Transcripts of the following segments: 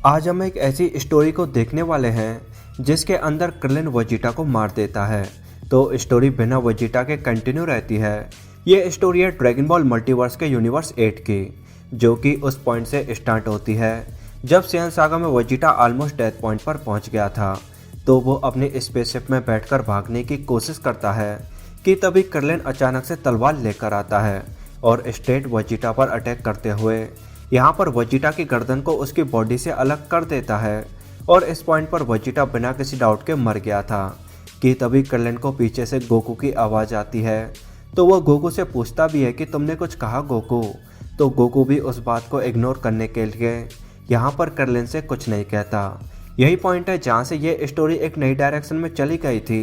आज हम एक ऐसी स्टोरी को देखने वाले हैं जिसके अंदर क्रिलिन वेजिटा को मार देता है। तो स्टोरी बिना वेजिटा के कंटिन्यू रहती है। ये स्टोरी है ड्रैगन बॉल मल्टीवर्स के यूनिवर्स 8 की, जो कि उस पॉइंट से स्टार्ट होती है जब सैयन सागा में वेजिटा ऑलमोस्ट डेथ पॉइंट पर पहुंच गया था। तो वो अपने स्पेसशिप में बैठकर भागने की कोशिश करता है कि तभी क्रिलिन अचानक से तलवार लेकर आता है और स्ट्रेट वेजिटा पर अटैक करते हुए यहाँ पर वेजिटा की गर्दन को उसकी बॉडी से अलग कर देता है। और इस पॉइंट पर वेजिटा बिना किसी डाउट के मर गया था कि तभी क्रिलिन को पीछे से गोकू की आवाज़ आती है। तो वो गोकू से पूछता भी है कि तुमने कुछ कहा गोकू। तो गोकू भी उस बात को इग्नोर करने के लिए यहाँ पर क्रिलिन से कुछ नहीं कहता। यही पॉइंट है जहाँ से ये स्टोरी एक नई डायरेक्शन में चली गई थी।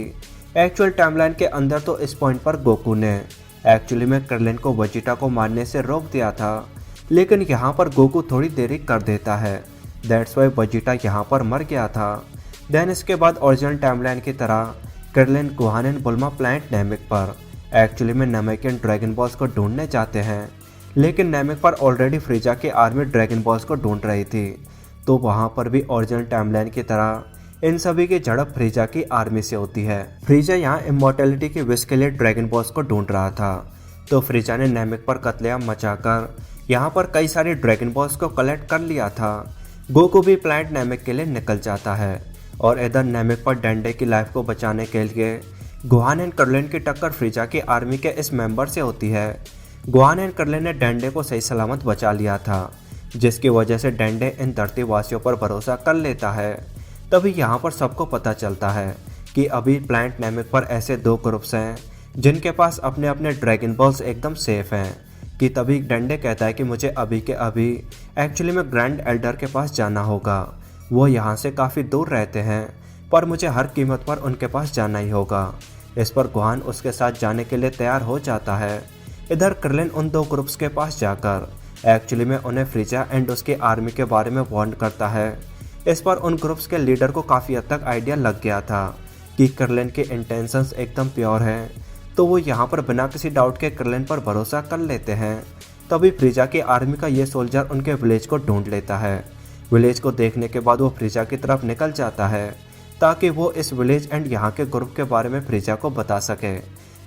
एक्चुअल टाइमलाइन के अंदर तो इस पॉइंट पर गोकू ने एक्चुअली में क्रिलिन को वेजिटा को मारने से रोक दिया था, लेकिन यहाँ पर गोकू थोड़ी देरी कर देता है। दैट्स वाई वेजिटा यहाँ पर मर गया था। देन इसके बाद ओरिजिनल टाइमलाइन की तरह Krillin Gohan and Bulma planet Namek पर एक्चुअली में नामेकियन ड्रैगन बॉल्स को ढूंढने जाते हैं, लेकिन नैमिक पर ऑलरेडी फ्रीजा की आर्मी ड्रैगन बॉल्स को ढूंढ रही थी। तो वहाँ पर भी ओरिजिनल टाइमलाइन की तरह इन सभी की झड़प फ्रीजा की आर्मी से होती है। फ्रीजा यहाँ इमॉर्टैलिटी की विश के लिए ड्रैगन बॉल्स को ढूंढ रहा था। तो फ्रीजा ने नैमिक पर कत्लेआम मचाकर यहाँ पर कई सारे ड्रैगन बॉल्स को कलेक्ट कर लिया था। गोकू भी प्लैनेट नैमिक के लिए निकल जाता है और इधर नैमिक पर डेंडे की लाइफ को बचाने के लिए गोहान एंड क्रिलिन की टक्कर फ्रीजा की आर्मी के इस मेंबर से होती है। गोहान एंड क्रिलिन ने डेंडे को सही सलामत बचा लिया था, जिसकी वजह से डेंडे इन धरती वासियों पर भरोसा कर लेता है। तभी यहाँ पर सबको पता चलता है कि अभी प्लैनेट नैमिक पर ऐसे दो ग्रुप्स हैं जिनके पास अपने अपने ड्रैगन बॉल्स एकदम सेफ हैं। कि तभी डेंडे कहता है कि मुझे अभी के अभी एक्चुअली में ग्रैंड एल्डर के पास जाना होगा। वो यहाँ से काफ़ी दूर रहते हैं, पर मुझे हर कीमत पर उनके पास जाना ही होगा। इस पर गोहान उसके साथ जाने के लिए तैयार हो जाता है। इधर क्रिलिन उन दो ग्रुप्स के पास जाकर एक्चुअली में उन्हें फ्रीजा एंड उसकी आर्मी के बारे में वार्न करता है। इस पर उन ग्रुप्स के लीडर को काफ़ी हद तक आइडिया लग गया था कि क्रिलिन के इंटेंशंस एकदम प्योर हैं। तो वो यहाँ पर बिना किसी डाउट के क्रिलिन पर भरोसा कर लेते हैं। तभी फ्रीजा की आर्मी का ये सोल्जर उनके विलेज को ढूंढ लेता है। विलेज को देखने के बाद वो फ्रीजा की तरफ निकल जाता है ताकि वो इस विलेज एंड यहाँ के ग्रुप के बारे में फ्रीजा को बता सके।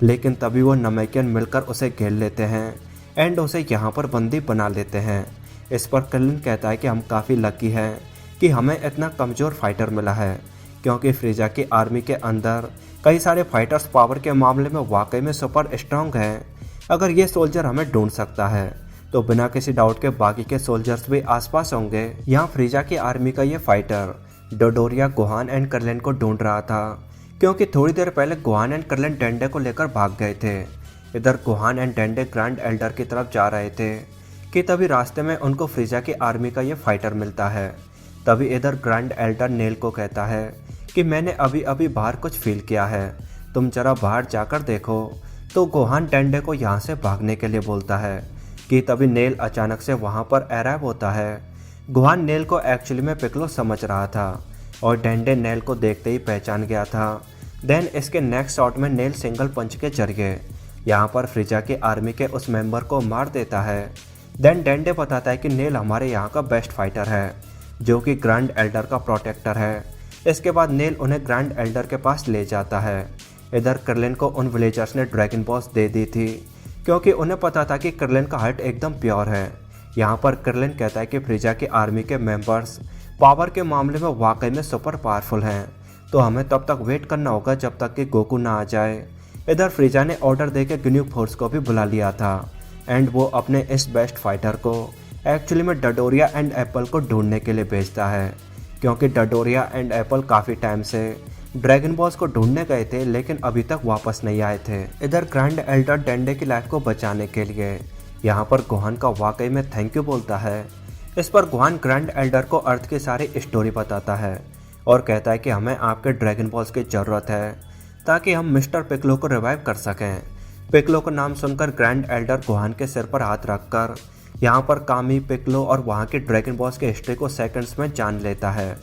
लेकिन तभी वो नामेकियन मिलकर उसे घेर लेते हैं एंड उसे यहाँ पर बंदी बना लेते हैं। इस पर क्रिलिन कहता है कि हम काफ़ी लकी हैं कि हमें इतना कमज़ोर फाइटर मिला है, क्योंकि फ्रीजा की आर्मी के अंदर कई सारे फाइटर्स पावर के मामले में वाकई में सुपर स्ट्रांग हैं। अगर ये सोल्जर हमें ढूंढ सकता है तो बिना किसी डाउट के बाकी के सोल्जर्स भी आसपास होंगे। यहाँ फ्रीजा की आर्मी का ये फाइटर डोडोरिया गोहान एंड क्रिलिन को ढूंढ रहा था, क्योंकि थोड़ी देर पहले गोहान एंड क्रिलिन डेंडे को लेकर भाग गए थे। इधर गोहान एंड डेंडे ग्रैंड एल्डर की तरफ जा रहे थे कि तभी रास्ते में उनको फ्रीजा की आर्मी का ये फाइटर मिलता है। तभी इधर ग्रैंड एल्डर नेल को कहता है कि मैंने अभी अभी बाहर कुछ फील किया है, तुम जरा बाहर जाकर देखो। तो गोहान डेंडे को यहाँ से भागने के लिए बोलता है कि तभी नेल अचानक से वहाँ पर अराइव होता है। गोहान नेल को एक्चुअली में पिकलो समझ रहा था और डेंडे नेल को देखते ही पहचान गया था। देन इसके नेक्स्ट शॉट में नेल सिंगल पंच के जरिए यहाँ पर फ्रीजा की आर्मी के उस मेंबर को मार देता है। देन डेंडे बताता है कि नेल हमारे यहाँ का बेस्ट फाइटर है, जो कि ग्रैंड एल्डर का प्रोटेक्टर है। इसके बाद नेल उन्हें ग्रैंड एल्डर के पास ले जाता है। इधर क्रिलिन को उन विलेजर्स ने ड्रैगन बॉल्स दे दी थी, क्योंकि उन्हें पता था कि क्रिलिन का हार्ट एकदम प्योर है। यहाँ पर क्रिलिन कहता है कि फ्रीजा की आर्मी के मेंबर्स पावर के मामले में वाकई में सुपर पावरफुल हैं, तो हमें तब तक वेट करना होगा जब तक कि गोकू ना आ जाए। इधर फ्रीजा ने ऑर्डर देकर गिन्यू फोर्स को भी बुला लिया था एंड वो अपने इस बेस्ट फाइटर को एक्चुअली में डोडोरिया एंड एप्पल को ढूंढने के लिए भेजता है, क्योंकि डोडोरिया एंड एप्पल काफ़ी टाइम से ड्रैगन बॉल्स को ढूंढने गए थे लेकिन अभी तक वापस नहीं आए थे। इधर ग्रैंड एल्डर डेंडे की लाइफ को बचाने के लिए यहाँ पर गोहान का वाकई में थैंक यू बोलता है। इस पर गोहान ग्रैंड एल्डर को अर्थ की सारी स्टोरी बताता है और कहता है कि हमें आपके ड्रैगन बॉल्स की ज़रूरत है ताकि हम मिस्टर पिकलो को रिवाइव कर सकें। पिकलो का नाम सुनकर ग्रैंड एल्डर गोहान के सिर पर हाथ रखकर यहाँ पर कामी, पिकलो और वहाँ के ड्रैगन बॉल्स के हिस्ट्री को सेकंड्स में जान लेता है।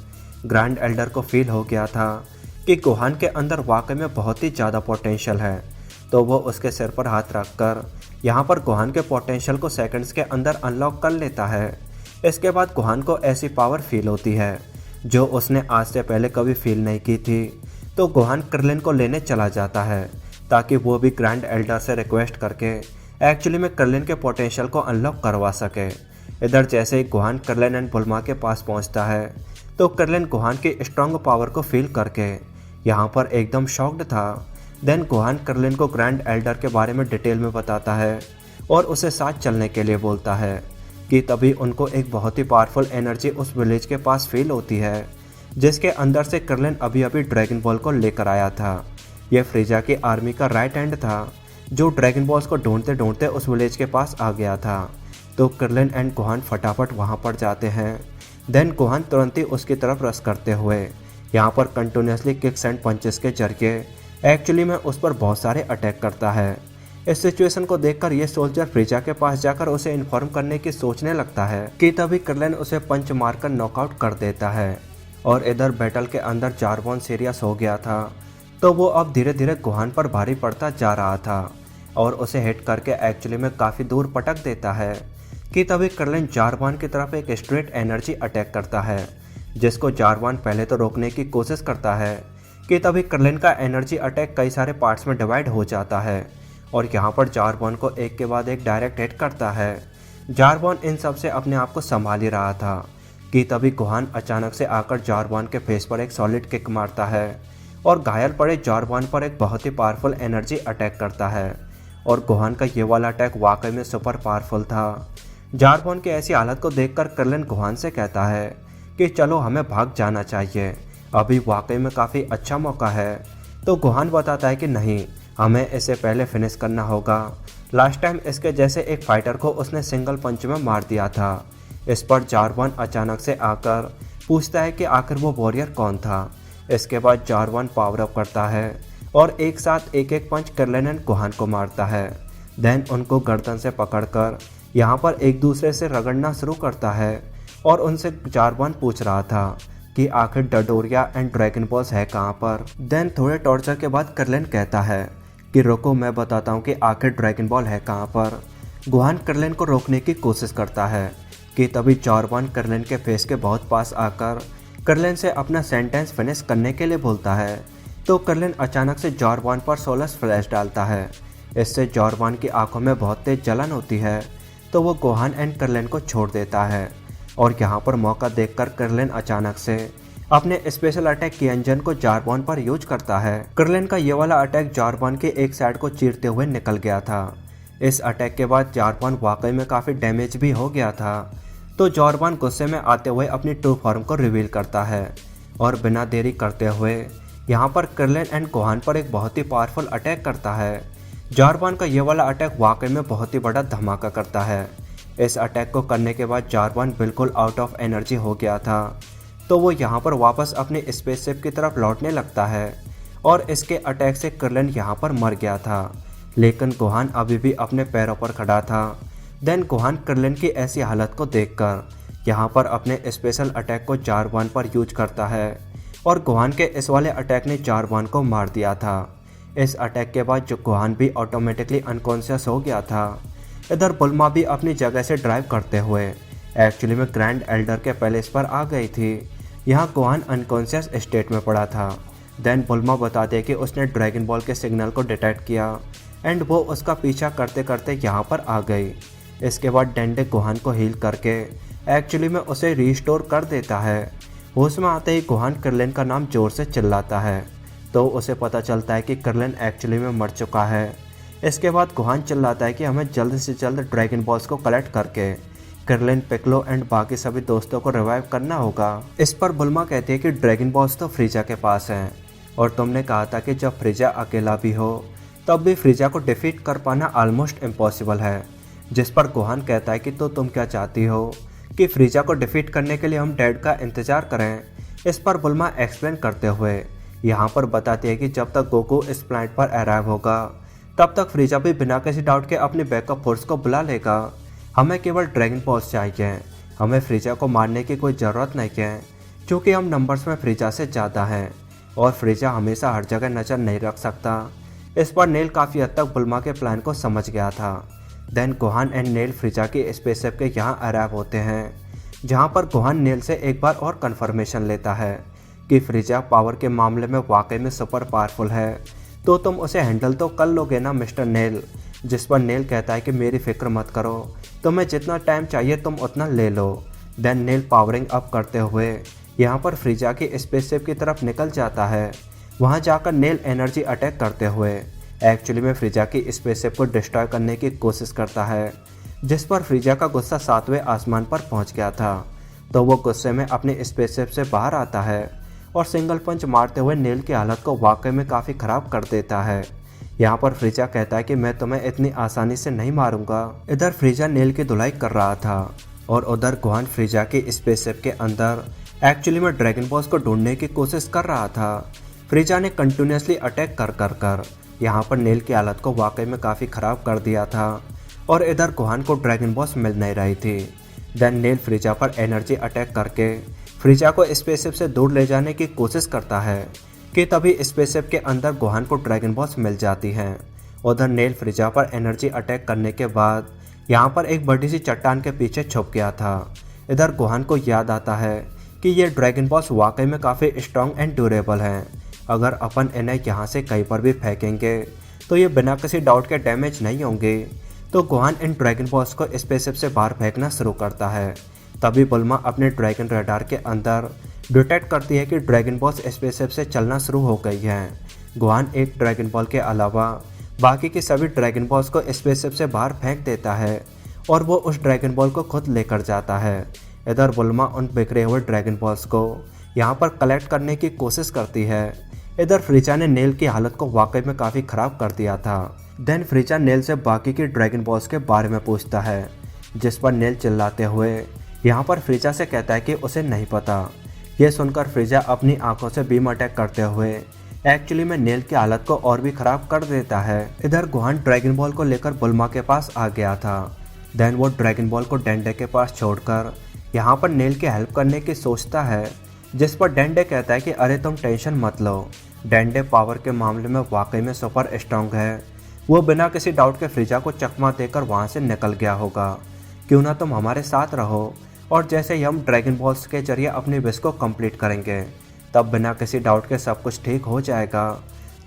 ग्रैंड एल्डर को फील हो गया था कि गोहान के अंदर वाकई में बहुत ही ज़्यादा पोटेंशियल है, तो वो उसके सिर पर हाथ रखकर यहाँ पर गोहान के पोटेंशियल को सेकंड्स के अंदर अनलॉक कर लेता है। इसके बाद गोहान को ऐसी पावर फील होती है जो उसने आज से पहले कभी फील नहीं की थी। तो गोहान क्रिलिन को लेने चला जाता है ताकि वो भी ग्रैंड एल्डर से रिक्वेस्ट करके एक्चुअली में क्रिलिन के पोटेंशियल को अनलॉक करवा सके। इधर जैसे ही गोहान क्रिलिन एंड बुल्मा के पास पहुंचता है तो क्रिलिन गोहान की स्ट्रॉन्ग पावर को फील करके यहाँ पर एकदम शॉक्ड था। देन गोहान क्रिलिन को ग्रैंड एल्डर के बारे में डिटेल में बताता है और उसे साथ चलने के लिए बोलता है कि तभी उनको एक बहुत ही पावरफुल एनर्जी उस विलेज के पास फील होती है जिसके अंदर से क्रिलिन अभी अभी ड्रैगन बॉल को लेकर आया था। यह फ्रीजा की आर्मी का राइट हैंड था जो ड्रैगन बॉल्स को ढूंढते ढूंढते उस विलेज के पास आ गया था। तो क्रिलिन एंड गोहान फटाफट वहां पर जाते हैं। देन गोहान तुरंत ही उसकी तरफ रश करते हुए यहाँ पर कंटिन्यूसली किक्स एंड पंचेस के जरिए एक्चुअली में उस पर बहुत सारे अटैक करता है। इस सिचुएशन को देखकर ये सोल्जर फ्रीजा के पास जाकर उसे इन्फॉर्म करने की सोचने लगता है कि तभी क्रिलिन उसे पंच मारकर नॉकआउट कर देता है। और इधर बैटल के अंदर जार्वन सीरियस हो गया था तो वो अब धीरे धीरे गोहान पर भारी पड़ता जा रहा था और उसे हिट करके एक्चुअली में काफ़ी दूर पटक देता है कि तभी क्रिलिन जार्वन की तरफ एक स्ट्रेट एनर्जी अटैक करता है जिसको जार्वन पहले तो रोकने की कोशिश करता है कि तभी क्रिलिन का एनर्जी अटैक कई सारे पार्ट्स में डिवाइड हो जाता है और यहाँ पर जार्वन को एक के बाद एक डायरेक्ट हिट करता है। जार्वन इन सब से अपने आप को संभाल ही रहा था कि तभी गोहान अचानक से आकर जार्वन के फेस पर एक सॉलिड किक मारता है और घायल पड़े जार्वन पर एक बहुत ही पावरफुल एनर्जी अटैक करता है। और गोहान का ये वाला अटैक वाकई में सुपर पावरफुल था। जार्वन की ऐसी हालत को देखकर क्रिलिन गोहान से कहता है कि चलो हमें भाग जाना चाहिए, अभी वाकई में काफ़ी अच्छा मौका है। तो गोहान बताता है कि नहीं, हमें इसे पहले फिनिश करना होगा। लास्ट टाइम इसके जैसे एक फाइटर को उसने सिंगल पंच में मार दिया था। इस पर जार्वन अचानक से आकर पूछता है कि आखिर वो वॉरियर कौन था। इसके बाद जार्वन पावर अप करता है और एक साथ एक एक पंच क्रिलिन एंड गोहान को मारता है। देन उनको गर्दन से पकड़कर यहाँ पर एक दूसरे से रगड़ना शुरू करता है और उनसे जार्वन पूछ रहा था कि आखिर डडोरिया एंड ड्रैगन बॉल्स है कहाँ पर। देन थोड़े टॉर्चर के बाद क्रिलिन कहता है कि रुको, मैं बताता हूँ कि आखिर ड्रैगन बॉल है कहाँ पर। गोहान क्रिलिन को रोकने की कोशिश करता है कि तभी जार्वन क्रिलिन के फेस के बहुत पास आकर क्रिलिन से अपना सेंटेंस फिनिश करने के लिए बोलता है। तो क्रिलिन अचानक से जार्वन पर सोलस फ्लैश डालता है। इससे जार्वन की आंखों में बहुत तेज जलन होती है तो वो गोहान एंड क्रिलिन को छोड़ देता है। और यहाँ पर मौका देखकर क्रिलिन अचानक से अपने स्पेशल अटैक की इंजन को जार्वन पर यूज करता है। क्रिलिन का ये वाला अटैक जार्वन के एक साइड को चीरते हुए निकल गया था। इस अटैक के बाद जार्वन वाकई में काफ़ी डैमेज भी हो गया था। तो जार्वन गुस्से में आते हुए अपनी ट्रू फॉर्म को रिवील करता है और बिना देरी करते हुए यहाँ पर क्रिलिन एंड गोहान पर एक बहुत ही पावरफुल अटैक करता है। जार्वन का ये वाला अटैक वाकई में बहुत ही बड़ा धमाका करता है। इस अटैक को करने के बाद जार्वन बिल्कुल आउट ऑफ एनर्जी हो गया था तो वो यहाँ पर वापस अपने स्पेसशिप की तरफ लौटने लगता है और इसके अटैक से क्रिलिन यहाँ पर मर गया था। लेकिन गोहान अभी भी अपने पैरों पर खड़ा था। देन गोहान क्रिलिन की ऐसी हालत को देखकर यहाँ पर अपने स्पेशल अटैक को जार्वन पर यूज करता है और गोहान के इस वाले अटैक ने जार्वन को मार दिया था। इस अटैक के बाद जो गोहान भी ऑटोमेटिकली अनकॉन्शियस हो गया था। इधर बुल्मा भी अपनी जगह से ड्राइव करते हुए एक्चुअली में ग्रैंड एल्डर के पैलेस पर आ गई थी। यहाँ गोहान अनकॉन्शियस स्टेट में पड़ा था। देन बुल्मा बताते हैं कि उसने ड्रैगन बॉल के सिग्नल को डिटेक्ट किया एंड वो उसका पीछा करते करते यहाँ पर आ गई। इसके बाद डेंडे गोहान को हील करके एक्चुअली में उसे रीस्टोर कर देता है। होश में आते ही गोहान क्रिलिन का नाम जोर से चिल्लाता है तो उसे पता चलता है कि क्रिलिन एक्चुअली में मर चुका है। इसके बाद गोहान चिल्लाता है कि हमें जल्द से जल्द ड्रैगन बॉल्स को कलेक्ट करके क्रिलिन, पिक्लो एंड बाकी सभी दोस्तों को रिवाइव करना होगा। इस पर बुल्मा कहती है कि ड्रैगन बॉल्स तो फ्रीजा के पास हैं और तुमने कहा था कि जब फ्रीजा अकेला भी हो तब भी फ्रीजा को डिफीट कर पाना ऑलमोस्ट इम्पॉसिबल है। जिस पर गोहान कहता है कि तो तुम क्या चाहती हो कि फ्रीजा को डिफीट करने के लिए हम डैड का इंतजार करें। इस पर बुल्मा एक्सप्लेन करते हुए यहाँ पर बताती है कि जब तक गोकू इस प्लैनेट पर अराइव होगा तब तक फ्रीजा भी बिना किसी डाउट के अपने बैकअप फोर्स को बुला लेगा। हमें केवल ड्रैगन बॉल्स चाहिए, हमें फ्रीजा को मारने की कोई ज़रूरत नहीं है क्योंकि हम नंबर्स में फ्रीजा से ज़्यादा हैं और फ्रीजा हमेशा हर जगह नज़र नहीं रख सकता। इस पर नेल काफ़ी हद तक बुल्मा के प्लान को समझ गया था। देन गोहान एंड नेल फ्रीजा की स्पेसशिप के यहाँ अराइव होते हैं। जहां पर गोहान नेल से एक बार और कंफर्मेशन लेता है कि फ्रीजा पावर के मामले में वाकई में सुपर पावरफुल है, तो तुम उसे हैंडल तो कर लोगे ना मिस्टर नेल। जिस पर नेल कहता है कि मेरी फिक्र मत करो, तुम्हें जितना टाइम चाहिए तुम उतना ले लो। देन नेल पावरिंग अप करते हुए यहाँ पर फ्रीजा की स्पेसशिप की तरफ निकल जाता है। वहाँ जाकर नेल एनर्जी अटैक करते हुए एक्चुअली में फ्रीजा की स्पेसशिप को डिस्ट्रॉय करने की कोशिश करता है, जिस पर फ्रीजा का गुस्सा 7वें आसमान पर पहुँच गया था। तो वो गुस्से में अपनी स्पेसशिप से बाहर आता है और सिंगल पंच मारते हुए नेल की हालत को वाकई में काफ़ी ख़राब कर देता है। यहाँ पर फ्रीजा कहता है कि मैं तुम्हें इतनी आसानी से नहीं मारूंगा। इधर फ्रीजा नेल की धुलाई कर रहा था और उधर गोहान फ्रीजा की स्पेसशिप के अंदर एक्चुअली में ड्रैगन बॉल्स को ढूंढने की कोशिश कर रहा था। फ्रीजा ने कंटिन्यूसली अटैक कर यहाँ पर नेल की हालत को वाकई में काफ़ी ख़राब कर दिया था और इधर गोहान को ड्रैगन बॉल्स मिल नहीं रही थी। देन नेल फ्रीजा पर एनर्जी अटैक करके फ्रीजा को स्पेसशिप से दूर ले जाने की कोशिश करता है कि तभी स्पेसशिप के अंदर गोहान को ड्रैगन बॉल्स मिल जाती हैं। उधर नेल फ्रीजा पर एनर्जी अटैक करने के बाद यहाँ पर एक बड़ी सी चट्टान के पीछे छुप गया था। इधर गोहान को याद आता है कि ये ड्रैगन बॉल्स वाकई में काफ़ी स्ट्रॉन्ग एंड ड्यूरेबल हैं। अगर अपन इन्हें यहाँ से कहीं पर भी फेंकेंगे तो ये बिना किसी डाउट के डैमेज नहीं होंगे। तो गोहान इन ड्रैगन बॉल्स को स्पेसशिप से बाहर फेंकना शुरू करता है। तभी बुल्मा अपने ड्रैगन रडार के अंदर डिटेक्ट करती है कि ड्रैगन बॉल्स स्पेसशिप से चलना शुरू हो गई हैं। गोहान एक ड्रैगन बॉल के अलावा बाकी के सभी ड्रैगन बॉल्स को स्पेसशिप से बाहर फेंक देता है और वो उस ड्रैगन बॉल को खुद लेकर जाता है। इधर बुल्मा उन बिखरे हुए ड्रैगन बॉल्स को यहाँ पर कलेक्ट करने की कोशिश करती है। इधर फ्रीजा ने नेल की हालत को वाकई में काफ़ी ख़राब कर दिया था। देन फ्रीजा नेल से बाकी की ड्रैगन बॉल्स के बारे में पूछता है, जिस पर नेल चिल्लाते हुए यहाँ पर फ्रीजा से कहता है कि उसे नहीं पता। ये सुनकर फ्रीजा अपनी आंखों से बीम अटैक करते हुए एक्चुअली में नेल की हालत को और भी ख़राब कर देता है। इधर गोहान ड्रैगन बॉल को लेकर बुल्मा के पास आ गया था। देन वो ड्रैगन बॉल को डेंडे के पास छोड़कर यहाँ पर नेल की हेल्प करने की सोचता है, जिस पर डेंडे कहता है कि अरे तुम टेंशन मत लो, डेंडे पावर के मामले में वाकई में सुपर स्ट्रॉन्ग है। वो बिना किसी डाउट के फ्रीजा को चकमा देकर वहाँ से निकल गया होगा। क्यों ना तुम हमारे साथ रहो और जैसे ही हम ड्रैगन बॉल्स के जरिए अपनी विश को कंप्लीट करेंगे तब बिना किसी डाउट के सब कुछ ठीक हो जाएगा।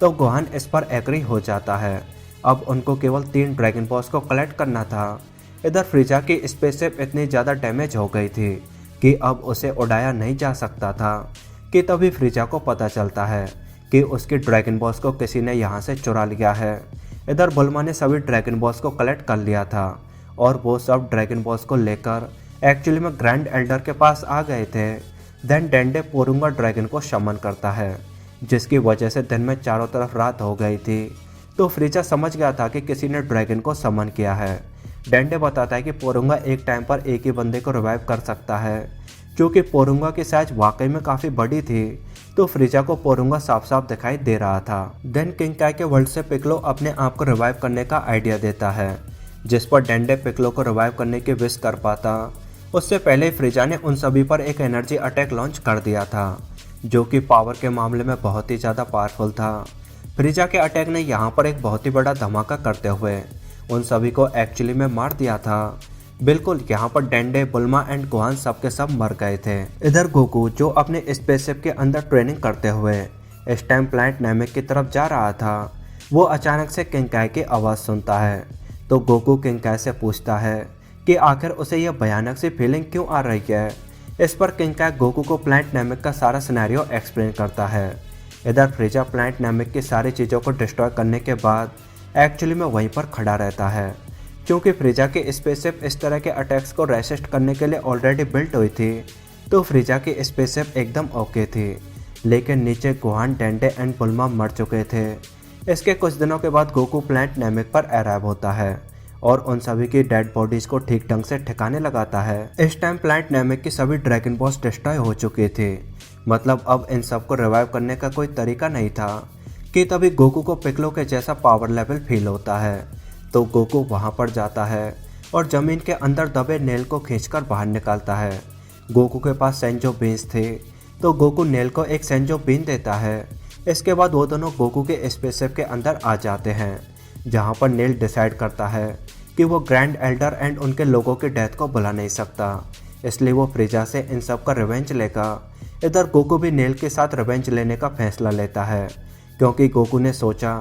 तो गोहान इस पर एग्री हो जाता है। अब उनको केवल 3 ड्रैगन बॉल्स को कलेक्ट करना था। इधर फ्रीजा की स्पेसशिप इतनी ज़्यादा डैमेज हो गई थी कि अब उसे उड़ाया नहीं जा सकता था कि तभी फ्रीजा को पता चलता है कि उसकी ड्रैगन बॉल्स को किसी ने यहाँ से चुरा लिया है। इधर बुल्मा ने सभी ड्रैगन बॉल्स को कलेक्ट कर लिया था और वो सब ड्रैगन बॉल्स को लेकर एक्चुअली में ग्रैंड एल्डर के पास आ गए थे। देन डेंडे पोरुंगा ड्रैगन को समन करता है, जिसकी वजह से दिन में चारों तरफ रात हो गई थी। तो फ्रीजा समझ गया था कि किसी ने ड्रैगन को समन किया है। डेंडे बताता है कि पोरुंगा एक टाइम पर एक ही बंदे को रिवाइव कर सकता है। क्योंकि पोरुंगा की साइज वाकई में काफ़ी बड़ी थी तो फ्रीजा को पोरुंगा साफ साफ दिखाई दे रहा था। देन किंग काय के वर्ल्ड से पिकलो अपने आप को रिवाइव करने का आइडिया देता है, जिस पर डेंडे पिकलो को रिवाइव करने की विश कर पाता। उससे पहले फ्रीजा ने उन सभी पर एक एनर्जी अटैक लॉन्च कर दिया था, जो कि पावर के मामले में बहुत ही ज़्यादा पावरफुल था। फ्रीजा के अटैक ने यहाँ पर एक बहुत ही बड़ा धमाका करते हुए उन सभी को एक्चुअली में मार दिया था। बिल्कुल यहाँ पर डेंडे, बुल्मा एंड गोहान सब के सब मर गए थे। इधर गोकू जो अपने स्पेसशिप के अंदर ट्रेनिंग करते हुए इस टाइम प्लैनेट नैमिक की तरफ जा रहा था, वो अचानक से किंग काय की आवाज़ सुनता है। तो गोकू किंग काय से पूछता है कि आखिर उसे यह भयानक सी फीलिंग क्यों आ रही है। इस पर किंग काय गोकू को प्लैनेट नैमिक का सारा सिनेरियो एक्सप्लेन करता है। इधर फ्रीजा प्लैनेट नैमिक की सारी चीज़ों को डिस्ट्रॉय करने के बाद एक्चुअली में वहीं पर खड़ा रहता है, क्योंकि फ्रीजा की स्पेसशिप इस तरह के अटैक्स को रेसिस्ट करने के लिए ऑलरेडी बिल्ट हुई थी। तो फ्रीजा की स्पेसशिप एकदम ओके थी, लेकिन नीचे गोहान, डेंडे एंड बुल्मा मर चुके थे। इसके कुछ दिनों के बाद गोकू प्लैनेट नैमिक पर अराइव होता है और उन सभी की डेड बॉडीज को ठीक ढंग से ठिकाने लगाता है। इस टाइम प्लैनेट नैमिक की सभी ड्रैगन बॉल्स डिस्ट्रॉय हो चुकी थी, मतलब अब इन सबको रिवाइव करने का कोई तरीका नहीं था। कि तभी गोकू को पिकलो के जैसा पावर लेवल फील होता है। तो गोकू वहाँ पर जाता है और ज़मीन के अंदर दबे नेल को खींचकर बाहर निकालता है। गोकू के पास सेंजो बीन्स थे, तो गोकू नेल को एक सेंजो बीन देता है। इसके बाद वो दोनों गोकू के स्पेसशिप के अंदर आ जाते हैं, जहाँ पर नेल डिसाइड करता है कि वो ग्रैंड एल्डर एंड उनके लोगों की डेथ को बुला नहीं सकता। इसलिए वो फ्रीजा से इन सब का रिवेंज लेगा। इधर गोकू भी नेल के साथ रिवेंज लेने का फैसला लेता है, क्योंकि गोकू ने सोचा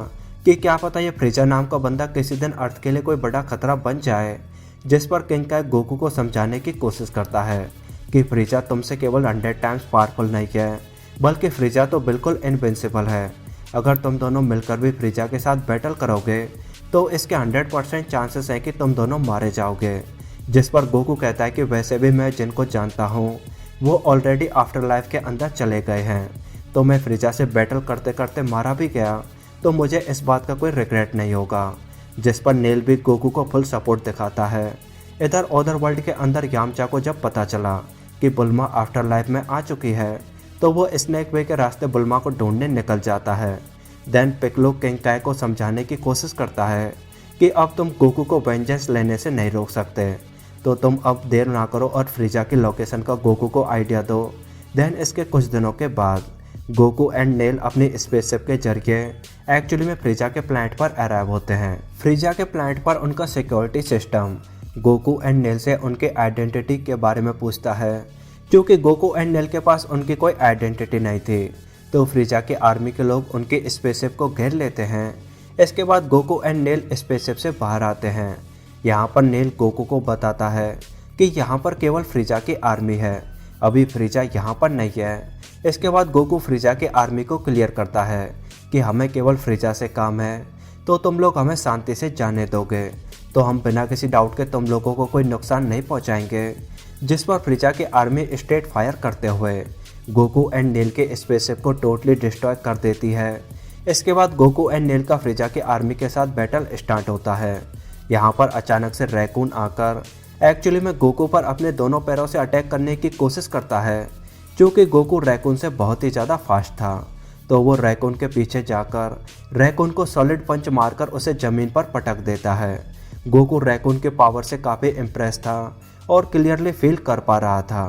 कि क्या पता ये फ्रीजा नाम का बंदा किसी दिन अर्थ के लिए कोई बड़ा खतरा बन जाए। जिस पर किंग काय गोकू को समझाने की कोशिश करता है कि फ्रीजा तुमसे केवल 100 टाइम्स पावरफुल नहीं है, बल्कि फ्रीजा तो बिल्कुल इनविंसिबल है। अगर तुम दोनों मिलकर भी फ्रीजा के साथ बैटल करोगे तो इसके 100% चांसेस हैं कि तुम दोनों मारे जाओगे। जिस पर गोकू कहता है कि वैसे भी मैं जिनको जानता हूँ वो ऑलरेडी आफ्टर लाइफ के अंदर चले गए हैं, तो मैं फ्रीजा से बैटल करते करते मारा भी गया तो मुझे इस बात का कोई रिग्रेट नहीं होगा। जिस पर नेल भी गोकू को फुल सपोर्ट दिखाता है। इधर अदर वर्ल्ड के अंदर यामचा को जब पता चला कि बुल्मा आफ्टर लाइफ में आ चुकी है तो वो स्नेक वे के रास्ते बुल्मा को ढूंढने निकल जाता है। देन पिक्लो किंग काय को समझाने की कोशिश करता है कि अब तुम गोकू को वेंजेंस लेने से नहीं रोक सकते, तो तुम अब देर ना करो और फ्रीजा की लोकेशन का गोकू को आइडिया दो। देन इसके कुछ दिनों के बाद गोकू एंड नेल अपनी स्पेसशिप के जरिए एक्चुअली में फ्रीजा के प्लैनेट पर अराइव होते हैं। फ्रीजा के प्लैनेट पर उनका security system Goku and nail से उनके आइडेंटिटी के बारे में पूछता है। क्योंकि गोकू एंड नेल के पास उनकी कोई आइडेंटिटी नहीं थी, तो फ्रीजा के आर्मी के लोग उनके स्पेसशिप को घेर लेते हैं। इसके बाद गोकू एंड नेल स्पेसशिप से बाहर आते हैं। यहाँ पर नेल गोकू को बताता है कि यहाँ पर केवल फ्रीजा की आर्मी है, अभी फ्रीजा यहाँ पर नहीं है। इसके बाद गोकू फ्रीजा के आर्मी को क्लियर करता है कि हमें केवल फ्रीजा से काम है, तो तुम लोग हमें शांति से जाने दोगे तो हम बिना किसी डाउट के तुम लोगों को कोई नुकसान नहीं पहुँचाएंगे। जिस पर फ्रीजा की आर्मी स्ट्रेट फायर करते हुए गोकू एंड नेल के स्पेसशिप को टोटली डिस्ट्रॉय कर देती है। इसके बाद गोकू एंड नेल का फ्रीजा की आर्मी के साथ बैटल स्टार्ट होता है। यहाँ पर अचानक से रैकून आकर एक्चुअली में गोकू पर अपने दोनों पैरों से अटैक करने की कोशिश करता है। क्योंकि गोकू रैकून से बहुत ही ज़्यादा फास्ट था, तो वो रैकून के पीछे जाकर रैकून को सॉलिड पंच मारकर उसे ज़मीन पर पटक देता है। गोकू रैकून के पावर से काफ़ी इम्प्रेस था और क्लियरली फील कर पा रहा था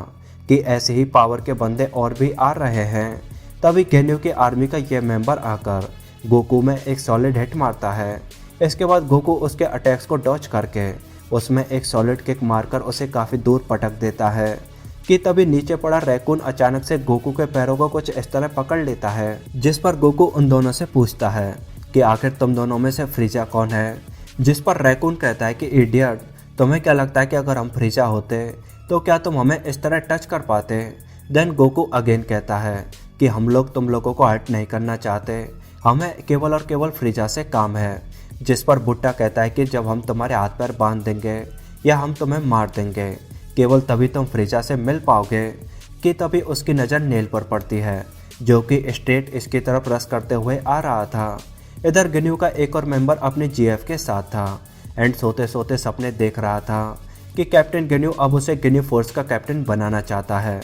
कि ऐसे ही पावर के बंदे और भी आ रहे हैं। तभी गेन्यू की आर्मी का ये मेंबर आकर गोकू में एक सॉलिड हिट मारता है। इसके बाद गोकू उसके अटैक्स को डॉच करके उसमें एक सॉलिड किक मारकर उसे काफ़ी दूर पटक देता है कि तभी नीचे पड़ा रैकून अचानक से गोकू के पैरों को कुछ इस तरह पकड़ लेता है। जिस पर गोकू उन दोनों से पूछता है कि आखिर तुम दोनों में से फ्रीजा कौन है। जिस पर रैकून कहता है कि इडियट, तुम्हें क्या लगता है कि अगर हम फ्रीजा होते तो क्या तुम हमें इस तरह टच कर पाते। देन गोकू अगेन कहता है कि हम लोग तुम लोगों को हर्ट नहीं करना चाहते, हमें केवल और केवल फ्रीजा से काम है। जिस पर बुट्टा कहता है कि जब हम तुम्हारे हाथ पैर बांध देंगे या हम तुम्हें मार देंगे, केवल तभी तुम फ्रीजा से मिल पाओगे। कि तभी उसकी नज़र नेल पर पड़ती है, जो कि स्ट्रेट इसकी तरफ रस करते हुए आ रहा था। इधर गिन्यू का एक और मेंबर अपने जीएफ के साथ था एंड सोते सोते सपने देख रहा था कि कैप्टन गिन्यू अब उसे गिन्यू फोर्स का कैप्टन बनाना चाहता है।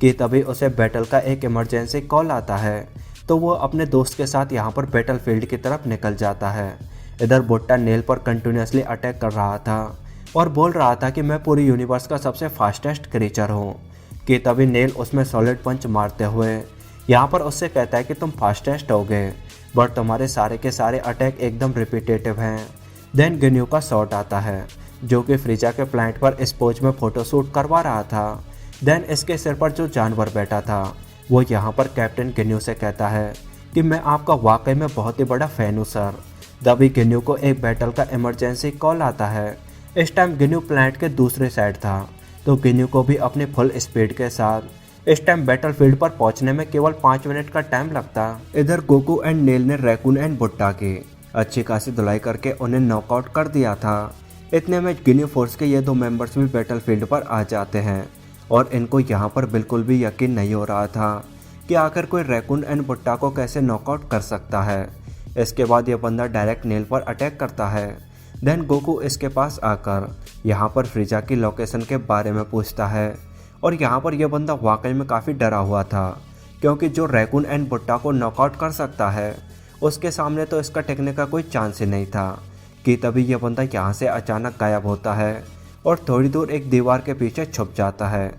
कि तभी उसे बैटल का एक इमरजेंसी कॉल आता है, तो वो अपने दोस्त के साथ यहाँ पर बैटल फील्ड की तरफ निकल जाता है। इधर बुट्टा नेल पर कंटिन्यूसली अटैक कर रहा था और बोल रहा था कि मैं पूरी यूनिवर्स का सबसे फास्टेस्ट क्रीचर हूँ। कि तभी नेल उसमें सॉलिड पंच मारते हुए यहाँ पर उससे कहता है कि तुम फास्टेस्ट हो गए, बट तुम्हारे सारे के सारे अटैक एकदम रिपीटेटिव हैं। देन गिन्यू का शॉट आता है, जो कि फ्रीजा के प्लैनेट पर इस पोज में फोटोशूट करवा रहा था। देन इसके सिर पर जो जानवर बैठा था वो यहाँ पर कैप्टन गिन्यू से कहता है कि मैं आपका वाकई में बहुत ही बड़ा फ़ैन हूँ सर। तभी गिन्यू को एक बैटल का इमरजेंसी कॉल आता है। इस टाइम गिन्यू प्लैनेट के दूसरे साइड था, तो गिन्यू को भी अपने फुल स्पीड के साथ इस टाइम बैटल फील्ड पर पहुंचने में केवल 5 मिनट का टाइम लगता। इधर गोकू एंड नेल ने रैकून एंड बुट्टा की अच्छी खासी धुलाई करके उन्हें नॉकआउट कर दिया था। इतने में गिन्यू फोर्स के ये 2 मेंबर्स भी बैटल फील्ड पर आ जाते हैं और इनको यहाँ पर बिल्कुल भी यकीन नहीं हो रहा था कि आखिर कोई रैकून एंड बुट्टा को कैसे नॉकआउट कर सकता है। इसके बाद ये बंदा डायरेक्ट नेल पर अटैक करता है। देन गोकू इसके पास आकर यहाँ पर फ्रीजा की लोकेशन के बारे में पूछता है और यहाँ पर यह बंदा वाकई में काफ़ी डरा हुआ था, क्योंकि जो रैकून एंड बुट्टा को नॉकआउट कर सकता है उसके सामने तो इसका टेकने का कोई चांस ही नहीं था। कि तभी यह बंदा यहाँ से अचानक गायब होता है और थोड़ी दूर एक दीवार के पीछे छुप जाता है।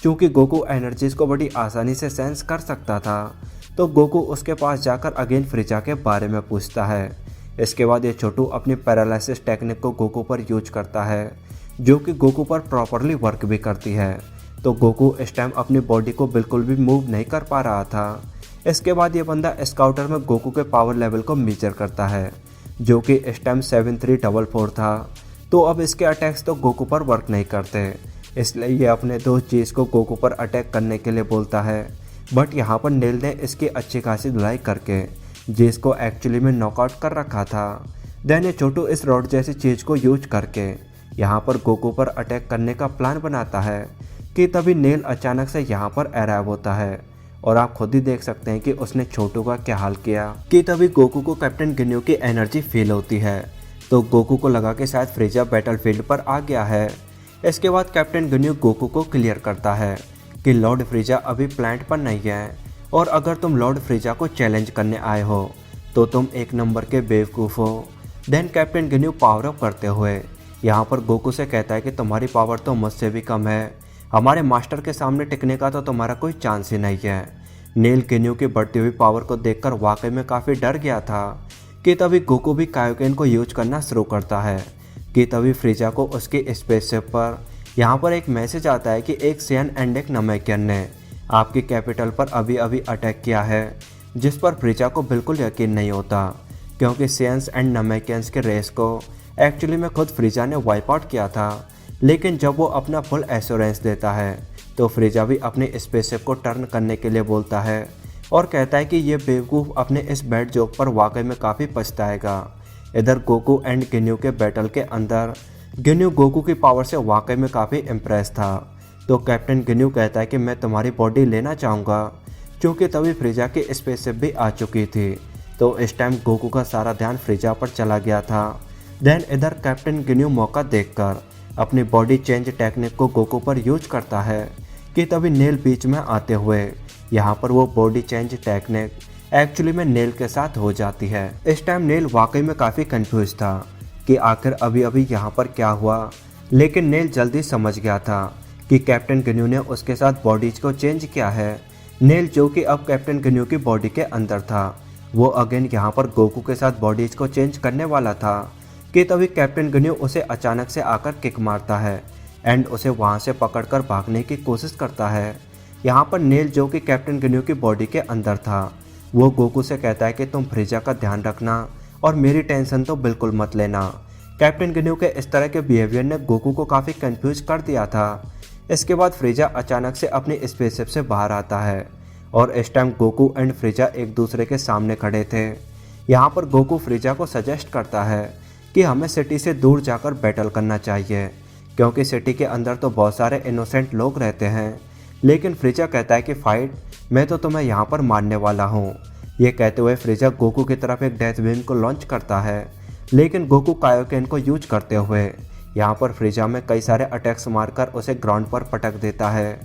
चूँकि गोकू एनर्जीज को बड़ी आसानी से सेंस कर सकता था, तो गोकू उसके पास जाकर अगेन फ्रीजा के बारे में पूछता है। इसके बाद ये छोटू अपनी पैरालिसिस टेक्निक को गोकू पर यूज करता है, जो कि गोकू पर प्रॉपरली वर्क भी करती है। तो गोकू इस टाइम अपनी बॉडी को बिल्कुल भी मूव नहीं कर पा रहा था। इसके बाद ये बंदा स्काउटर में गोकू के पावर लेवल को मेजर करता है, जो कि इस टाइम 7344 था। तो अब इसके अटैक्स तो गोकू पर वर्क नहीं करते, इसलिए ये अपने दोस्त जेस को गोकू पर अटैक करने के लिए बोलता है। बट यहाँ पर नेल ने इसकी अच्छी खासी धुलाई करके जेस को एक्चुअली में नॉकआउट कर रखा था। देन ये छोटू इस रॉड जैसी चीज़ को यूज करके यहाँ पर गोकू पर अटैक करने का प्लान बनाता है कि तभी नेल अचानक से यहाँ पर अराइव होता है और आप खुद ही देख सकते हैं कि उसने छोटू का क्या हाल किया कि तभी गोकू को कैप्टन गिन्यू की एनर्जी फील होती है। तो गोकू को लगा कि शायद फ्रीजा बैटलफील्ड पर आ गया है। इसके बाद कैप्टन गिन्यू गोकू को क्लियर करता है कि लॉर्ड फ्रीजा अभी प्लांट पर नहीं है और अगर तुम लॉर्ड फ्रीजा को चैलेंज करने आए हो तो तुम एक नंबर के बेवकूफ़ हो। Then captain Ginyu power up करते हुए यहाँ पर गोकू से कहता है कि तुम्हारी पावर तो मुझसे भी कम है, हमारे मास्टर के सामने टिकने का तो तुम्हारा कोई चांस ही नहीं है। नेल गिन्यू की बढ़ती हुई पावर को देखकर वाकई में काफ़ी डर गया था कि तभी गोकू भी कायोकेन को यूज करना शुरू करता है कि तभी फ्रीजा को उसकी स्पेसशिप पर यहाँ पर एक मैसेज आता है कि एक सियन एंड एक नमेकियन ने आपकी कैपिटल पर अभी अभी अटैक किया है, जिस पर फ्रीजा को बिल्कुल यकीन नहीं होता क्योंकि सियंस एंड नमेकियंस के रेस को एक्चुअली में खुद फ्रीजा ने वाइप आउट किया था। लेकिन जब वो अपना फुल एश्योरेंस देता है तो फ्रीजा भी अपने स्पेसशिप को टर्न करने के लिए बोलता है और कहता है कि ये बेवकूफ़ अपने इस बैड जोक पर वाकई में काफ़ी पछताएगा। इधर गोकू एंड गिन्यू के बैटल के अंदर गिन्यू गोकू की पावर से वाकई में काफ़ी इम्प्रेस था। तो कैप्टन गिन्यू कहता है कि मैं तुम्हारी बॉडी लेना चाहूँगा, क्योंकि तभी फ्रीजा की स्पेसशिप भी आ चुकी थी। तो इस टाइम गोकू का सारा ध्यान फ्रीजा पर चला गया था। देन इधर कैप्टन गिन्यू मौका देखकर अपनी बॉडी चेंज टेक्निक को गोकू पर यूज करता है कि तभी नेल बीच में आते हुए यहाँ पर वो बॉडी चेंज टेक्निक एक्चुअली में नेल के साथ हो जाती है। इस टाइम नेल वाकई में काफ़ी कंफ्यूज था कि आखिर अभी अभी यहाँ पर क्या हुआ, लेकिन नेल जल्दी समझ गया था कि कैप्टन गिन्यू ने उसके साथ बॉडीज को चेंज किया है। नेल जो कि अब कैप्टन गिन्यू की बॉडी के अंदर था, वो अगेन यहाँ पर गोकू के साथ बॉडीज को चेंज करने वाला था कि तभी कैप्टन गिन्यू उसे अचानक से आकर किक मारता है एंड उसे वहाँ से पकड़कर भागने की कोशिश करता है। यहाँ पर नेल जो कि कैप्टन गिन्यू की बॉडी के अंदर था, वो गोकू से कहता है कि तुम फ्रीजा का ध्यान रखना और मेरी टेंशन तो बिल्कुल मत लेना। कैप्टन गिन्यू के इस तरह के बिहेवियर ने गोकू को काफ़ी कंफ्यूज कर दिया था। इसके बाद फ्रीजा अचानक से अपनी स्पेसशिप से बाहर आता है और इस टाइम गोकू एंड फ्रीजा एक दूसरे के सामने खड़े थे। यहाँ पर गोकू फ्रीजा को सजेस्ट करता है कि हमें सिटी से दूर जाकर बैटल करना चाहिए, क्योंकि सिटी के अंदर तो बहुत सारे इनोसेंट लोग रहते हैं। लेकिन फ्रीजा कहता है कि फाइट, मैं तो तुम्हें यहाँ पर मारने वाला हूँ। ये कहते हुए फ्रीजा गोकू की तरफ एक डेथ बीम को लॉन्च करता है, लेकिन गोकू कायोकेन को यूज करते हुए यहाँ पर फ्रीजा में कई सारे अटैक्स मारकर उसे ग्राउंड पर पटक देता है।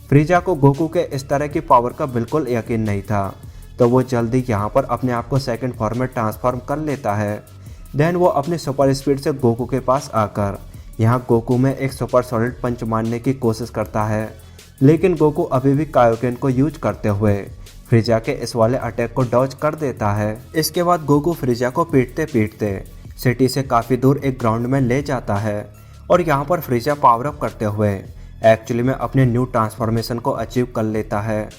फ्रीजा को गोकू के इस तरह की पावर का बिल्कुल यकीन नहीं था, तो वो जल्दी यहाँ पर अपने आप को सेकंड फॉर्म में ट्रांसफॉर्म कर लेता है। देन वो अपनी सुपर स्पीड से गोकू के पास आकर यहाँ गोकू में एक सुपर सॉलिड पंच मारने की कोशिश करता है, लेकिन गोकू अभी भी कायोकेन को यूज करते हुए फ्रीजा के इस वाले अटैक को डॉज कर देता है। इसके बाद गोकू फ्रीजा को पीटते पीटते सिटी से काफ़ी दूर एक ग्राउंड में ले जाता है और यहाँ पर फ्रीजा पावर अप करते हुए एक्चुअली में अपने न्यू ट्रांसफॉर्मेशन को अचीव कर लेता है।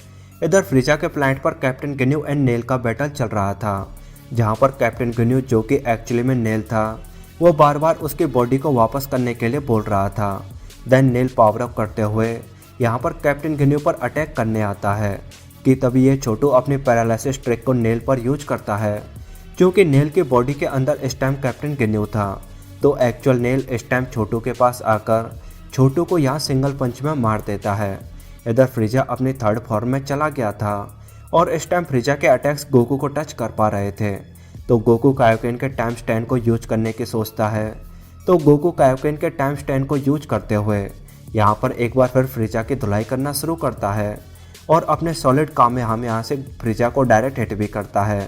इधर फ्रीजा के प्लांट पर कैप्टन गिन्यू एंड नेल का बैटल चल रहा था, जहाँ पर कैप्टन गिन्यू जो कि एक्चुअली में नेल था, वो बार बार उसकी बॉडी को वापस करने के लिए बोल रहा था। देन नेल पावर अप करते हुए यहाँ पर कैप्टन गिन्यू पर अटैक करने आता है कि तभी ये छोटू अपनी पैरालिसिस ट्रिक को नेल पर यूज करता है। क्योंकि नेल की बॉडी के अंदर इस टाइम कैप्टन गिन्यू था, तो एक्चुअल नेल इस टाइम छोटू के पास आकर छोटू को यहाँ सिंगल पंच में मार देता है। इधर फ्रीजा अपनी थर्ड फॉर्म में चला गया था और इस टाइम फ्रीजा के अटैक्स गोकू को टच कर पा रहे थे। तो गोकू कायोकेन के टाइम स्टैंड को यूज करने की सोचता है, तो गोकू कायोकेन के टाइम स्टैंड को यूज करते हुए यहाँ पर एक बार फिर फ्रीजा की धुलाई करना शुरू करता है और अपने सॉलिड कामेहामेहा से फ्रीजा को डायरेक्ट हिट भी करता है।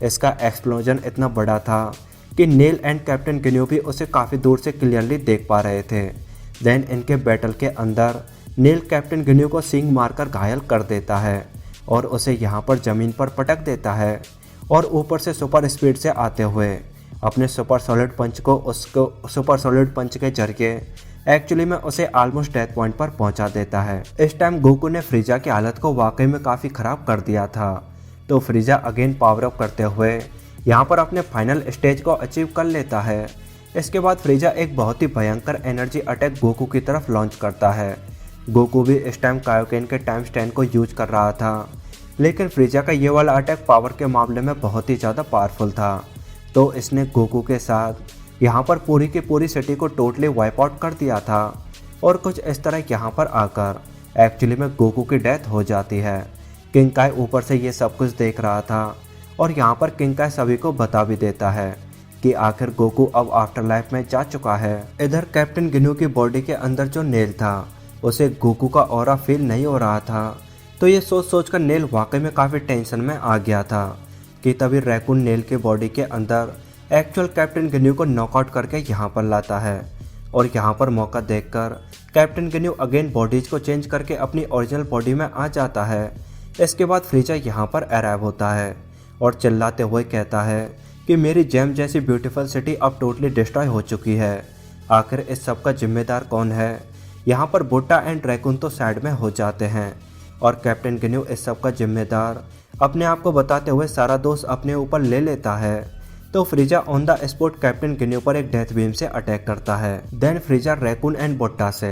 इसका एक्सप्लोजन इतना बड़ा था कि नेल एंड कैप्टन गिन्यू भी उसे काफ़ी दूर से क्लियरली देख पा रहे थे। देन इनके बैटल के अंदर नेल कैप्टन गिन्यू को सींग मारकर घायल कर देता है और उसे यहाँ पर ज़मीन पर पटक देता है और ऊपर से सुपर स्पीड से आते हुए अपने सुपर सॉलिड पंच को उसको सुपर सॉलिड पंच के जरिए एक्चुअली में उसे ऑलमोस्ट डेथ पॉइंट पर पहुंचा देता है। इस टाइम गोकू ने फ्रीजा की हालत को वाकई में काफ़ी ख़राब कर दिया था। तो फ्रीजा अगेन पावर अप करते हुए यहाँ पर अपने फाइनल स्टेज को अचीव कर लेता है। इसके बाद फ्रीजा एक बहुत ही भयंकर एनर्जी अटैक गोकू की तरफ लॉन्च करता है। गोकू भी इस टाइम कायोकेन के टाइम स्टैंड को यूज कर रहा था, लेकिन फ्रीजा का ये वाला अटैक पावर के मामले में बहुत ही ज़्यादा पावरफुल था। तो इसने गोकू के साथ यहाँ पर पूरी की पूरी सिटी को टोटली वाइप आउट कर दिया था और कुछ इस तरह यहाँ पर आकर एक्चुअली में गोकू की डेथ हो जाती है। किंग काय ऊपर से ये सब कुछ देख रहा था और यहाँ पर किंग काय सभी को बता भी देता है कि आखिर गोकू अब आफ्टर लाइफ में जा चुका है। इधर कैप्टन गिनू की बॉडी के अंदर जो नेल था उसे गोकू का ऑरा फील नहीं हो रहा था। तो ये सोच कर नेल वाकई में काफ़ी टेंशन में आ गया था कि तभी रैकून नेल के बॉडी के अंदर एक्चुअल कैप्टन गिन्यू को नॉकआउट करके यहाँ पर लाता है। और यहाँ पर मौका देखकर कैप्टन गिन्यू अगेन बॉडीज को चेंज करके अपनी ओरिजिनल बॉडी में आ जाता है। इसके बाद फ्रीजा यहाँ पर अराइव होता है और चिल्लाते हुए कहता है कि मेरी जेम जैसी ब्यूटीफुल सिटी अब टोटली डिस्ट्रॉय हो चुकी है। आखिर इस सब का जिम्मेदार कौन है। यहाँ पर बुट्टा एंड रैकून तो साइड में हो जाते हैं और कैप्टन गिन्यू इस सब का जिम्मेदार अपने आप को बताते हुए सारा दोष अपने ऊपर ले लेता है। तो Frieza on the spot Captain Ginyu पर एक डेथ बीम से अटैक करता है। Then Frieza Recoome and Burter से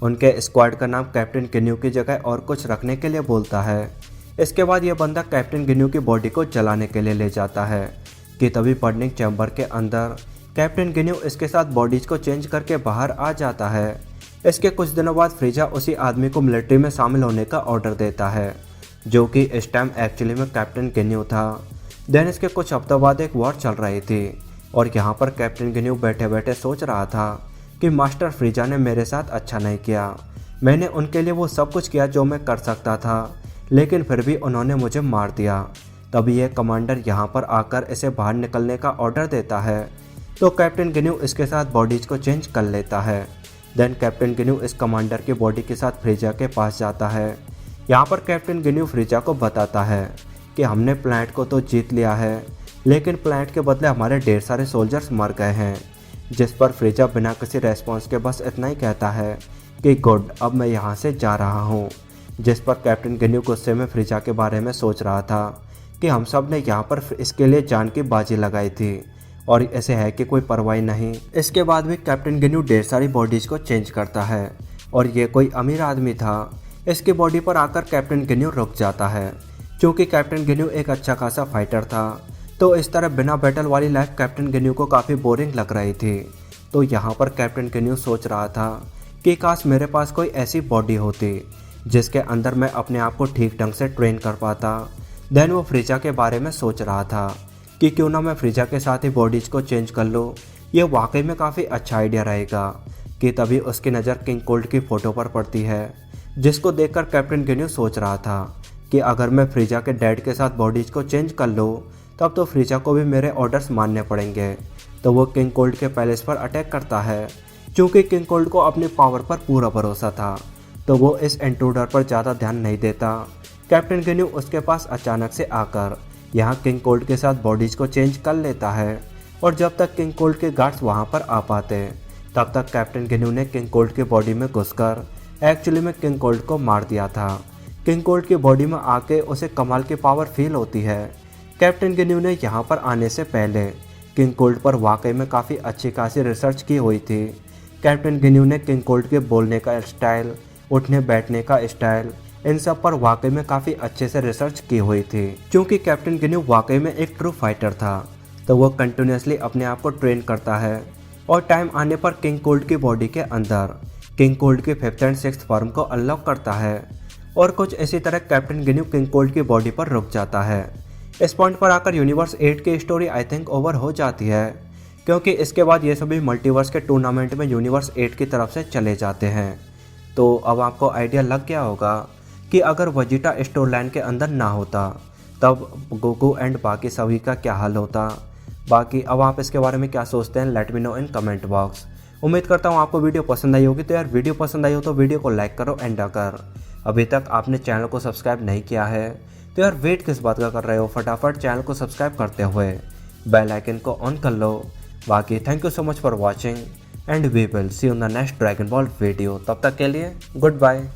उनके स्क्वाड का नाम कैप्टन गिन्यू की जगह और कुछ रखने के लिए बोलता है। इसके बाद यह बंदा कैप्टन गिन्यू की बॉडी को जलाने के लिए ले जाता है कि तभी बर्निंग चैम्बर के अंदर कैप्टन गिन्यू इसके साथ बॉडीज को चेंज करके बाहर आ जाता है। इसके कुछ दिनों बाद फ्रीजा उसी आदमी को मिलिट्री में शामिल होने का ऑर्डर देता है, जो कि इस टाइम एक्चुअली में कैप्टन गिन्यू था। देन इसके कुछ हफ्तों बाद एक वॉर चल रही थी और यहाँ पर कैप्टन गिन्यू बैठे बैठे सोच रहा था कि मास्टर फ्रीजा ने मेरे साथ अच्छा नहीं किया। मैंने उनके लिए वो सब कुछ किया जो मैं कर सकता था, लेकिन फिर भी उन्होंने मुझे मार दिया। तभी यह कमांडर यहाँ पर आकर इसे बाहर निकलने का ऑर्डर देता है। तो कैप्टन गिन्यू इसके साथ बॉडीज को चेंज कर लेता है। देन कैप्टन गिन्यू इस कमांडर की बॉडी के साथ फ्रीजा के पास जाता है। यहाँ पर कैप्टन गिन्यू फ्रीजा को बताता है कि हमने प्लैनेट को तो जीत लिया है, लेकिन प्लैनेट के बदले हमारे ढेर सारे सोल्जर्स मर गए हैं। जिस पर फ्रीजा बिना किसी रेस्पॉन्स के बस इतना ही कहता है कि गुड, अब मैं यहाँ से जा रहा हूँ। जिस पर कैप्टन गिन्यू गुस्से में फ्रीजा के बारे में सोच रहा था कि हम सब ने यहाँ पर इसके लिए जान की बाजी लगाई थी और ऐसे है कि कोई परवाह नहीं। इसके बाद भी कैप्टन गिन्यू ढेर सारी बॉडीज को चेंज करता है और ये कोई अमीर आदमी था। इसकी बॉडी पर आकर कैप्टन गिन्यू रुक जाता है, क्योंकि कैप्टन गिन्यू एक अच्छा खासा फाइटर था। तो इस तरह बिना बैटल वाली लाइफ कैप्टन गिन्यू को काफ़ी बोरिंग लग रही थी। तो यहाँ पर कैप्टन गिन्यू सोच रहा था कि काश मेरे पास कोई ऐसी बॉडी होती जिसके अंदर मैं अपने आप को ठीक ढंग से ट्रेन कर पाता। देन वो फ्रीजा के बारे में सोच रहा था कि क्यों ना मैं फ्रीजा के साथ ही बॉडीज को चेंज कर लूँ, ये वाकई में काफ़ी अच्छा आइडिया रहेगा। कि तभी उसकी नज़र किंग कोल्ड की फ़ोटो पर पड़ती है, जिसको देखकर कैप्टन गिन्यू सोच रहा था कि अगर मैं फ्रीजा के डैड के साथ बॉडीज को चेंज कर लूँ तब तो फ्रीजा को भी मेरे ऑर्डर्स मानने पड़ेंगे। तो वो किंग कोल्ड के पैलेस पर अटैक करता है। क्योंकि किंग कोल्ड को अपनी पावर पर पूरा भरोसा था, तो वो इस इंट्रूडर पर ज़्यादा ध्यान नहीं देता। कैप्टन गिन्यू उसके पास अचानक से आकर यहाँ किंग कोल्ड के साथ बॉडीज को चेंज कर लेता है और जब तक किंग कोल्ड के गार्ड्स वहाँ पर आ पाते तब तक कैप्टन गिन्यू ने किंग कोल्ड की बॉडी में घुसकर एक्चुअली में किंग कोल्ड को मार दिया था। किंग कोल्ड की बॉडी में आके उसे कमाल की पावर फील होती है। कैप्टन गिन्यू ने यहाँ पर आने से पहले किंग कोल्ड पर वाकई में काफ़ी अच्छी खासी रिसर्च की हुई थी। कैप्टन गिन्यू ने किंग कोल्ड के बोलने का स्टाइल, उठने बैठने का स्टाइल, इन सब पर वाकई में काफ़ी अच्छे से रिसर्च की हुई थी। क्योंकि कैप्टन गिन्यू वाकई में एक ट्रू फाइटर था, तो वो कंटिन्यूसली अपने आप को ट्रेन करता है और टाइम आने पर किंग कोल्ड की बॉडी के अंदर किंग कोल्ड की 5th एंड 6th फॉर्म को अनलॉक करता है और कुछ इसी तरह कैप्टन गिन्यू किंग कोल्ड की बॉडी पर रुक जाता है। इस पॉइंट पर आकर यूनिवर्स 8 की स्टोरी आई थिंक ओवर हो जाती है, क्योंकि इसके बाद ये सभी मल्टीवर्स के टूर्नामेंट में यूनिवर्स 8 की तरफ से चले जाते हैं। तो अब आपको आइडिया लग गया होगा कि अगर वेजिटा स्टोरी लाइन के अंदर ना होता तब गोकू एंड बाकी सभी का क्या हाल होता। बाकी अब आप इसके बारे में क्या सोचते हैं, let me know in comment box. उम्मीद करता हूँ आपको वीडियो पसंद आई होगी। तो यार वीडियो पसंद आई हो तो वीडियो को लाइक करो एंड अगर अभी तक आपने चैनल को सब्सक्राइब नहीं किया है तो यार वेट किस बात का कर रहे हो, फटाफट चैनल को सब्सक्राइब करते हुए बेल आइकन को ऑन कर लो। बाकी thank you so much for watching. And we will see on the next Dragon Ball video. तब तक के लिए गुड बाय।